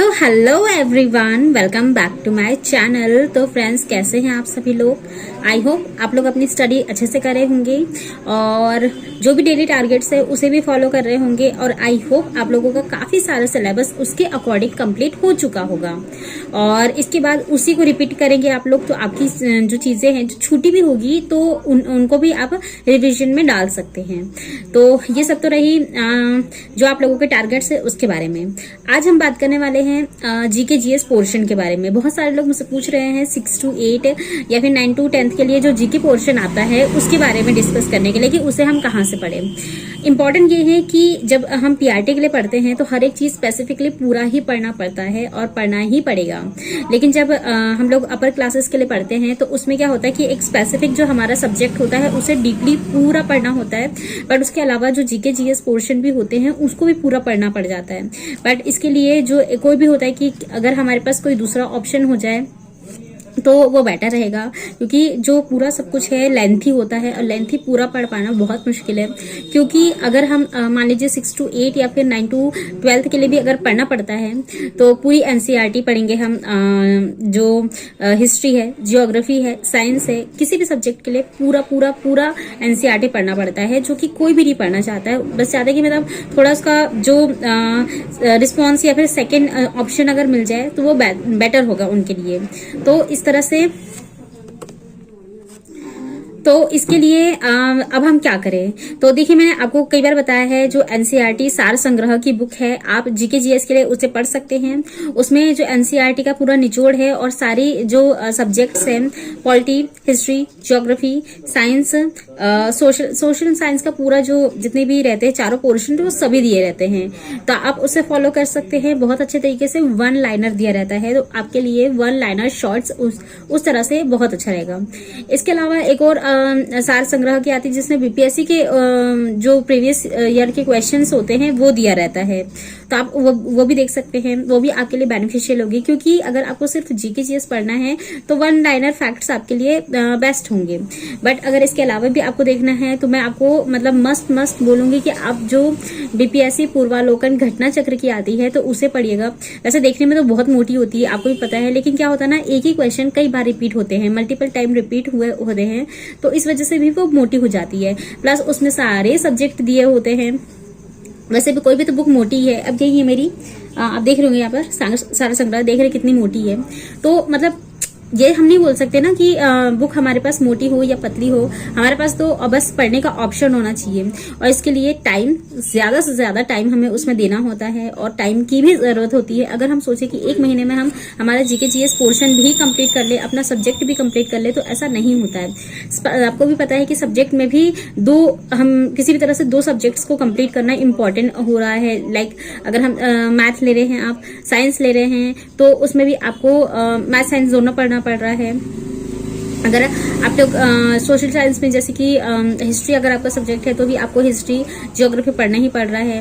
Hello everyone, welcome back to my channel. तो friends, कैसे हैं आप सभी लोग? आई होप आप लोग अपनी स्टडी अच्छे से कर रहे होंगे और जो भी डेली टारगेट्स है उसे भी फॉलो कर रहे होंगे। और आई होप आप लोगों का काफी सारा सिलेबस उसके अकॉर्डिंग कंप्लीट हो चुका होगा और इसके बाद उसी को रिपीट करेंगे आप लोग। तो आपकी जो चीजें हैं जो छूटी भी होगी तो उनको भी आप रिविजन में डाल सकते हैं। तो ये सब तो रही जो आप लोगों के टारगेट्स है उसके बारे में। आज हम बात करने वाले हैं जीके जीएस पोर्शन के बारे में। बहुत सारे लोग मुझसे पूछ रहे हैं 6 to 8 या फिर 9 to 10 के लिए जो जीके पोर्शन आता है उसके बारे में डिस्कस करने के लिए कि उसे हम कहाँ से पढ़ें। इंपॉर्टेंट ये है कि जब हम पीआरटी के लिए पढ़ते हैं तो हर एक चीज स्पेसिफिकली पूरा ही पढ़ना पड़ता है और पढ़ना ही पड़ेगा। लेकिन जब हम लोग अपर क्लासेस के लिए पढ़ते हैं तो उसमें क्या होता है कि एक स्पेसिफिक जो हमारा सब्जेक्ट होता है उसे डीपली पूरा पढ़ना होता है, बट उसके अलावा जो जीके जीएस पोर्शन भी होते हैं उसको भी पूरा पढ़ना पड़ जाता है। बट इसके लिए जो कोई भी होता है कि अगर हमारे पास कोई दूसरा ऑप्शन हो जाए तो वो बेटर रहेगा, क्योंकि जो पूरा सब कुछ है लेंथी होता है और लेंथी पूरा पढ़ पाना बहुत मुश्किल है। क्योंकि अगर हम मान लीजिए 6 to 8 या फिर 9 to 12 के लिए भी अगर पढ़ना पड़ता है तो पूरी एनसीईआरटी पढ़ेंगे हम। जो हिस्ट्री है, जियोग्राफी है, साइंस है, किसी भी सब्जेक्ट के लिए पूरा पूरा पूरा एनसीईआरटी पढ़ना पड़ता है, जो कि कोई भी नहीं पढ़ना चाहता है। बस चाहता है कि मतलब थोड़ा उसका जो रिस्पॉन्स या फिर सेकेंड ऑप्शन अगर मिल जाए तो वो बेटर होगा उनके लिए। तो इस तरह से तो इसके लिए अब हम क्या करें? तो देखिए, मैंने आपको कई बार बताया है जो एनसीईआरटी सार संग्रह की बुक है, आप जीके जीएस के लिए उसे पढ़ सकते हैं। उसमें जो एनसीईआरटी का पूरा निचोड़ है और सारी जो सब्जेक्ट्स हैं, polity, history, geography, science, social science का पूरा जो जितने भी रहते हैं चारों पोर्शन वो सभी दिए रहते हैं। तो आप उसे फॉलो कर सकते हैं। बहुत अच्छे तरीके से वन लाइनर दिया रहता है, तो आपके लिए वन लाइनर शॉर्ट्स उस तरह से बहुत अच्छा रहेगा। इसके अलावा एक और सार संग्रह की आती है जिसमें बीपीएससी के जो प्रीवियस ईयर के क्वेश्चंस होते हैं वो दिया रहता है, तो आप वो भी देख सकते हैं। वो भी आपके लिए बेनिफिशियल होगी, क्योंकि अगर आपको सिर्फ जीके जीएस पढ़ना है तो वन लाइनर फैक्ट्स आपके लिए बेस्ट होंगे। बट अगर इसके अलावा भी आपको देखना है तो मैं आपको मतलब मस्ट बोलूंगी कि आप जो बीपीएससी पूर्वालोकन घटना चक्र की आती है तो उसे पढ़िएगा। वैसे देखने में तो बहुत मोटी होती है, आपको भी पता है, लेकिन क्या होता है ना, एक ही क्वेश्चन कई बार रिपीट होते हैं, मल्टीपल टाइम रिपीट हुए होते हैं, तो इस वजह से भी वो मोटी हो जाती है। प्लस उसमें सारे सब्जेक्ट दिए होते हैं। वैसे भी कोई भी तो बुक मोटी है। अब यही है मेरी, आप देख रहे होंगे यहाँ पर सारा संग्रह, देख रहे कितनी मोटी है। तो मतलब ये हम नहीं बोल सकते ना कि बुक हमारे पास मोटी हो या पतली हो, हमारे पास तो बस पढ़ने का ऑप्शन होना चाहिए। और इसके लिए टाइम, ज्यादा से ज्यादा टाइम हमें उसमें देना होता है और टाइम की भी जरूरत होती है। अगर हम सोचे कि एक महीने में हम हमारा जीके जीएस पोर्शन भी कंप्लीट कर ले, अपना सब्जेक्ट भी कंप्लीट कर ले, तो ऐसा नहीं होता है। आपको भी पता है कि सब्जेक्ट में भी हम किसी भी तरह से 2 सब्जेक्ट्स को कंप्लीट करना इंपॉर्टेंट हो रहा है। लाइक अगर हम मैथ ले रहे हैं, आप साइंस ले रहे हैं, तो उसमें भी आपको मैथ साइंस दोनों पढ़ना पड़ रहा है। अगर आप लोग सोशल साइंस में, जैसे कि हिस्ट्री अगर आपका सब्जेक्ट है तो भी आपको हिस्ट्री, ज्योग्राफी पढ़ना ही पड़ रहा है,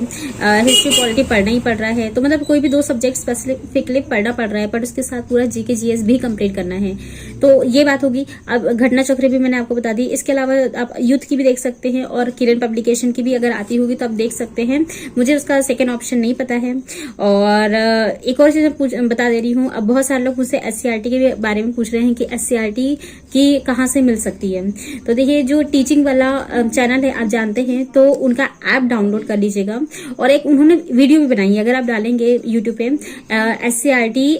हिस्ट्री, पॉलिटी पढ़ना ही पड़ रहा है। तो मतलब कोई भी 2 सब्जेक्ट स्पेसिफिकली पढ़ना पड़ रहा है, पर उसके साथ पूरा जीके जीएस भी कंप्लीट करना है। तो ये बात होगी। अब घटना चक्र भी मैंने आपको बता दी। इसके अलावा आप यूथ की भी देख सकते हैं और किरण पब्लिकेशन की भी अगर आती होगी तो आप देख सकते हैं। मुझे उसका सेकेंड ऑप्शन नहीं पता है। और एक और चीज बता दे रही हूँ, अब बहुत सारे लोग मुझसे एससीईआरटी के बारे में पूछ रहे हैं कि एससीईआरटी की कहाँ से मिल सकती है। तो देखिए, जो टीचिंग वाला चैनल है, आप जानते हैं, तो उनका ऐप डाउनलोड कर लीजिएगा। और एक उन्होंने वीडियो भी बनाई है, अगर आप डालेंगे यूट्यूब पे एससीईआरटी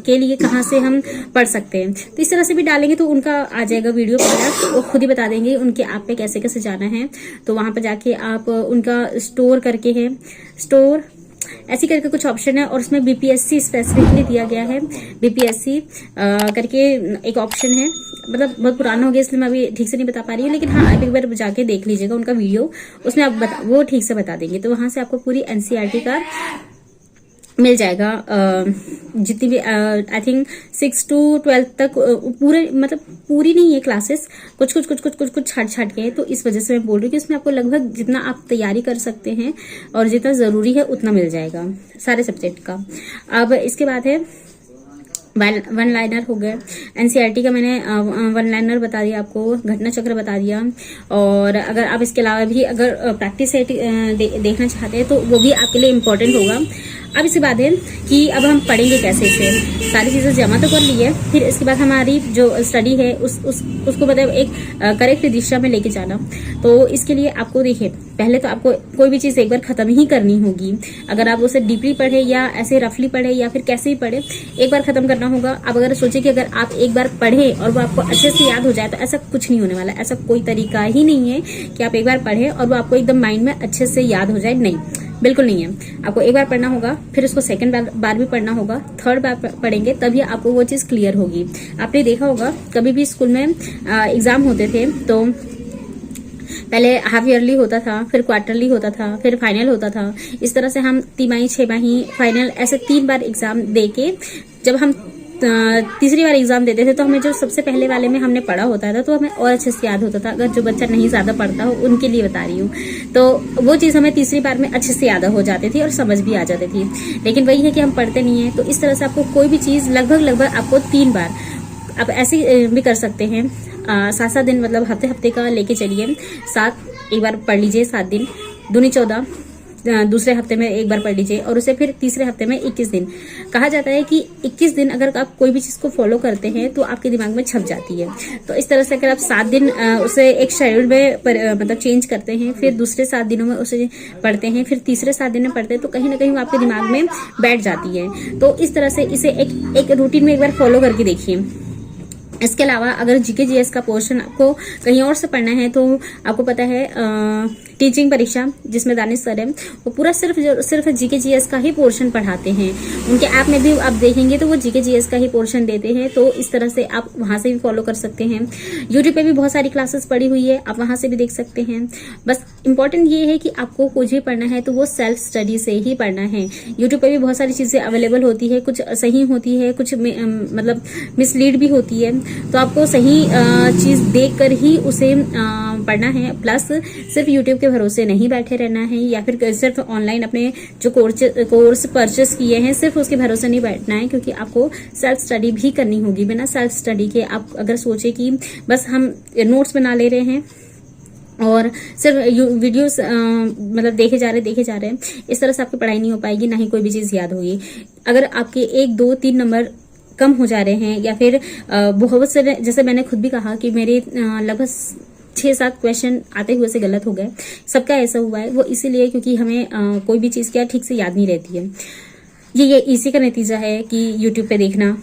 के लिए कहाँ से हम पढ़ सकते हैं, तो इस तरह से भी डालेंगे तो उनका आ जाएगा वीडियो पूरा। वो खुद ही बता देंगे उनके ऐप पे कैसे कैसे जाना है। तो वहां पर जाके आप उनका स्टोर करके है, स्टोर ऐसी करके कुछ ऑप्शन है और उसमें बीपीएससी स्पेसिफिकली दिया गया है। बीपीएससी करके एक ऑप्शन है, मतलब बहुत पुराना हो गया इसलिए मैं अभी ठीक से नहीं बता पा रही हूँ, लेकिन हाँ, आप एक बार जाके देख लीजिएगा उनका वीडियो, उसमें आप वो ठीक से बता देंगे। तो वहां से आपको पूरी एनसीईआरटी का मिल जाएगा। जितनी भी आई थिंक 6 to 12 तक पूरे, मतलब पूरी नहीं है क्लासेस, कुछ छाट के। तो इस वजह से मैं बोल रही हूँ कि इसमें आपको लगभग जितना आप तैयारी कर सकते हैं और जितना जरूरी है उतना मिल जाएगा सारे सब्जेक्ट का। अब इसके बाद है वन लाइनर हो गए। एनसीईआरटी का मैंने वन लाइनर बता दिया आपको, घटना चक्र बता दिया। और अगर आप इसके अलावा भी अगर प्रैक्टिस सेट देखना चाहते हैं तो वो भी आपके लिए इम्पोर्टेंट होगा। अब इसके बाद है कि अब हम पढ़ेंगे कैसे इसे। सारी चीजें जमा तो कर ली है, फिर इसके बाद हमारी जो स्टडी है उसको मतलब एक करेक्ट दिशा में लेके जाना। तो इसके लिए आपको देखिए, पहले तो आपको कोई भी चीज एक बार खत्म ही करनी होगी। अगर आप उसे डीपली पढ़े या ऐसे रफली पढ़े या फिर कैसे भी पढ़े, एक बार खत्म करना होगा। अब अगर सोचे कि अगर आप एक बार पढ़े और वो आपको अच्छे से याद हो जाए, तो ऐसा कुछ नहीं होने वाला। ऐसा कोई तरीका ही नहीं है कि आप एक बार पढ़े और वो आपको एकदम माइंड में अच्छे से याद हो जाए, नहीं, बिल्कुल नहीं है। आपको एक बार पढ़ना होगा, फिर उसको सेकंड बार भी पढ़ना होगा, थर्ड बार पढ़ेंगे तभी आपको वो चीज क्लियर होगी। आपने देखा होगा कभी भी स्कूल में एग्जाम होते थे तो पहले हाफ ईयरली होता था, फिर क्वार्टरली होता था, फिर फाइनल होता था। इस तरह से हम तिमाही, छमाही, फाइनल ऐसे 3 बार एग्जाम देके जब हम तीसरी बार एग्जाम देते थे तो हमें जो सबसे पहले वाले में हमने पढ़ा होता था तो हमें और अच्छे से याद होता था। अगर जो बच्चा नहीं ज्यादा पढ़ता हो उनके लिए बता रही हूँ, तो वो चीज हमें तीसरी बार में अच्छे से याद हो जाती थी और समझ भी आ जाती थी। लेकिन वही है कि हम पढ़ते नहीं है। तो इस तरह से आपको कोई भी चीज लगभग आपको 3 बार आप ऐसे भी कर सकते हैं। 7-7 दिन मतलब हफ्ते का लेके चलिए। 7 एक बार पढ़ लीजिए, 7 दिन, दूनी 14, दूसरे हफ्ते में एक बार पढ़ लीजिए और उसे फिर तीसरे हफ्ते में 21 दिन। कहा जाता है कि 21 दिन अगर आप कोई भी चीज को फॉलो करते हैं तो आपके दिमाग में छप जाती है। तो इस तरह से अगर आप 7 दिन उसे एक शेड्यूल में मतलब चेंज करते हैं, फिर दूसरे 7 दिनों में उसे पढ़ते हैं, फिर तीसरे 7 दिन में पढ़ते हैं, तो कहीं ना कहीं वो आपके दिमाग में बैठ जाती है। तो इस तरह से इसे एक रूटीन में एक बार फॉलो करके देखिए। इसके अलावा अगर जीके जीएस का पोर्शन आपको कहीं और से पढ़ना है तो आपको पता है टीचिंग परीक्षा जिसमें दानिश सर है, वो पूरा सिर्फ जीके जीएस का ही पोर्शन पढ़ाते हैं। उनके ऐप में भी आप देखेंगे तो वो जीके जीएस का ही पोर्शन देते हैं। तो इस तरह से आप वहां से भी फॉलो कर सकते हैं। यूट्यूब पे भी बहुत सारी क्लासेस पड़ी हुई है, आप वहां से भी देख सकते हैं। बस इंपॉर्टेंट ये है कि आपको कुछ भी पढ़ना है तो वो सेल्फ स्टडी से ही पढ़ना है। यूट्यूब पे भी बहुत सारी चीजें अवेलेबल होती है, कुछ सही होती है, कुछ मतलब मिसलीड भी होती है। तो आपको सही चीज देख कर ही उसे पढ़ना है। प्लस सिर्फ यूट्यूब के भरोसे नहीं बैठे रहना है, या फिर सिर्फ ऑनलाइन अपने जो कोर्स परचेस किए हैं सिर्फ उसके भरोसे नहीं बैठना है, क्योंकि आपको सेल्फ स्टडी भी करनी होगी। बिना सेल्फ स्टडी के आप अगर सोचे कि बस हम नोट्स बना ले रहे हैं और सिर्फ वीडियोस मतलब देखे जा रहे हैं, इस तरह से आपकी पढ़ाई नहीं हो पाएगी, ना ही कोई भी चीज याद होगी। अगर आपके 1, 2, 3 नंबर कम हो जा रहे हैं, या फिर बहुत से, जैसे मैंने खुद भी कहा कि मेरे लगभग 6-7 क्वेश्चन आते हुए से गलत हो गए। सबका ऐसा हुआ है, वो इसीलिए क्योंकि हमें कोई भी चीज क्या ठीक से याद नहीं रहती है। ये इसी का नतीजा है कि यूट्यूब पे देखना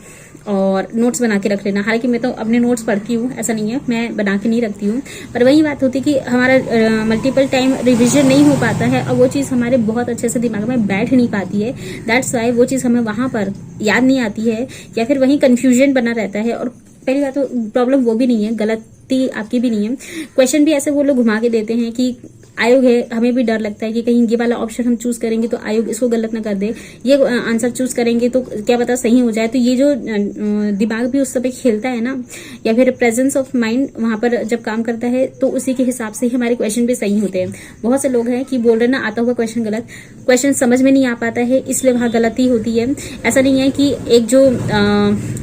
और नोट्स बना के रख लेना। हालांकि मैं तो अपने नोट्स पढ़ती हूँ, ऐसा नहीं है मैं बना के नहीं रखती हूँ, पर वही बात होती है कि हमारा मल्टीपल टाइम रिवीजन नहीं हो पाता है और वो चीज़ हमारे बहुत अच्छे से दिमाग में बैठ नहीं पाती है। दैट्स वाई वो चीज़ हमें वहां पर याद नहीं आती है, या फिर वहीं कन्फ्यूजन बना रहता है। और पहली बात तो प्रॉब्लम वो भी नहीं है, गलती आपकी भी नहीं है। क्वेश्चन भी ऐसे वो लोग घुमा के देते हैं कि आयोग है, हमें भी डर लगता है कि कहीं ये वाला ऑप्शन हम चूज करेंगे तो आयोग इसको गलत ना कर दे, ये आंसर चूज करेंगे तो क्या पता सही हो जाए। तो ये जो दिमाग भी उस समय खेलता है ना, या फिर प्रेजेंस ऑफ माइंड वहां पर जब काम करता है, तो उसी के हिसाब से ही हमारे क्वेश्चन भी सही होते हैं। बहुत से लोग हैं कि बोल रहे ना आता हुआ क्वेश्चन गलत, क्वेश्चन समझ में नहीं आ पाता है, इसलिए वहां गलती होती है। ऐसा नहीं है कि एक जो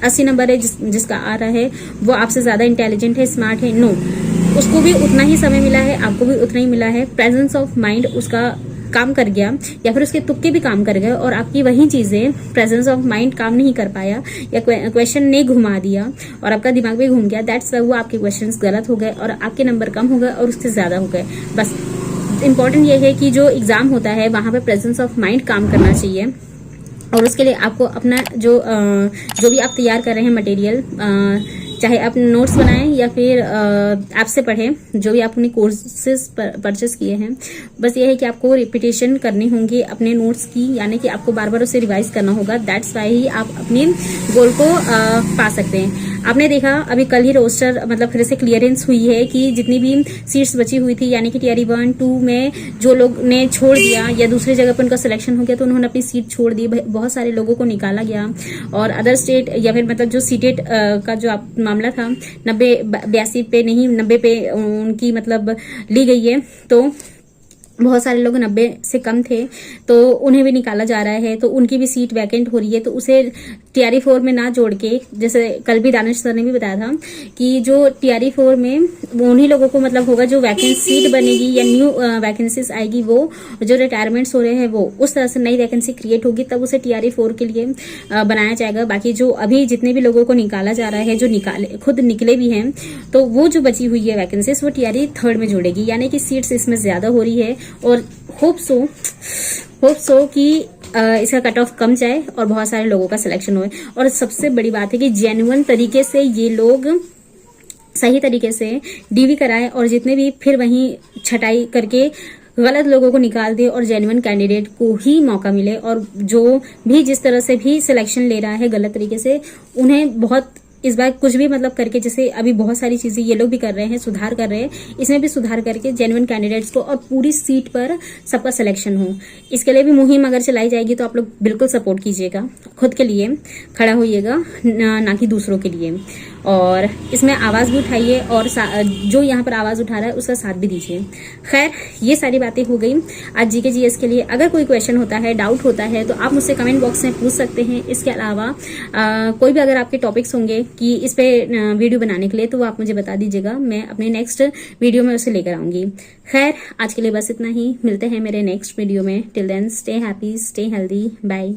80 नंबर है जिसका आ रहा है वो आपसे ज्यादा इंटेलिजेंट है, स्मार्ट है, नो, उसको भी उतना ही समय मिला है, आपको भी उतना ही मिला है। प्रेजेंस ऑफ माइंड उसका काम कर गया, या फिर उसके तुक्के भी काम कर गए, और आपकी वही चीजें प्रेजेंस ऑफ माइंड काम नहीं कर पाया, या क्वेश्चन ने घुमा दिया और आपका दिमाग भी घूम गया। दैट्स वाई वो आपके क्वेश्चंस गलत हो गए और आपके नंबर कम हो गए और उससे ज्यादा हो गए। बस इंपॉर्टेंट ये है कि जो एग्जाम होता है वहां पे प्रेजेंस ऑफ माइंड काम करना चाहिए। और उसके लिए आपको अपना जो भी आप तैयार कर रहे हैं मटेरियल, चाहे आप नोट्स बनाएं या फिर ऐप से पढ़ें, जो भी आप अपने कोर्सेज परचेस किए हैं, बस ये है कि आपको रिपीटेशन करनी होंगी अपने नोट्स की, यानी कि आपको बार बार उसे रिवाइज करना होगा। दैट्स वाई ही आप अपने गोल को पा सकते हैं। आपने देखा अभी कल ही रोस्टर मतलब फिर से क्लियरेंस हुई है कि जितनी भी सीट्स बची हुई थी, यानी कि टीआरई 1, 2 में जो लोग ने छोड़ दिया या दूसरी जगह पर उनका सिलेक्शन हो गया तो उन्होंने अपनी सीट छोड़ दी। बहुत सारे लोगों को निकाला गया, और अदर स्टेट या फिर मतलब जो सीटेट का जो मामला था 82 पे नहीं 90 पे उनकी मतलब ली गई है। तो बहुत सारे लोग 90 से कम थे, तो उन्हें भी निकाला जा रहा है, तो उनकी भी सीट वैकेंट हो रही है। तो उसे टीआरई 4 में ना जोड़ के, जैसे कल भी दानिश सर ने भी बताया था कि जो टीआरई 4 में उन्हीं लोगों को मतलब होगा जो वैकेंट सीट बनेगी या न्यू वैकेंसीज आएगी, वो जो रिटायरमेंट्स हो रहे हैं वो उस तरह से नई वैकेंसी क्रिएट होगी, तब उसे टीआरई 4 के लिए बनाया जाएगा। बाकी जो अभी जितने भी लोगों को निकाला जा रहा है, जो खुद निकले भी हैं, तो वो जो बची हुई है वैकेंसीज वो टीआरई 3 में जोड़ेगी, यानी कि सीट्स इसमें ज्यादा हो रही है। और होप सो कि इसका कट ऑफ कम जाए और बहुत सारे लोगों का सिलेक्शन होए। और सबसे बड़ी बात है कि जेन्युइन तरीके से ये लोग सही तरीके से डीवी कराए और जितने भी फिर वहीं छटाई करके गलत लोगों को निकाल दे और जेन्युइन कैंडिडेट को ही मौका मिले। और जो भी जिस तरह से भी सिलेक्शन ले रहा है गलत तरीके से, उन्हें बहुत इस बार कुछ भी मतलब करके, जैसे अभी बहुत सारी चीजें ये लोग भी कर रहे हैं, सुधार कर रहे हैं, इसमें भी सुधार करके जेन्युइन कैंडिडेट्स को और पूरी सीट पर सबका सिलेक्शन हो। इसके लिए भी मुहिम अगर चलाई जाएगी तो आप लोग बिल्कुल सपोर्ट कीजिएगा, खुद के लिए खड़ा होइएगा, ना कि दूसरों के लिए। और इसमें आवाज भी उठाइए और जो यहाँ पर आवाज उठा रहा है उसका साथ भी दीजिए। खैर, ये सारी बातें हो गई आज जीके जीएस के लिए। अगर कोई क्वेश्चन होता है, डाउट होता है, तो आप मुझसे कमेंट बॉक्स में पूछ सकते हैं। इसके अलावा कोई भी अगर आपके टॉपिक्स होंगे कि इस पे वीडियो बनाने के लिए, तो वो आप मुझे बता दीजिएगा, मैं अपने नेक्स्ट वीडियो में उसे लेकर आऊंगी। खैर, आज के लिए बस इतना ही, मिलते हैं मेरे नेक्स्ट वीडियो में। Till then stay happy, stay healthy, bye.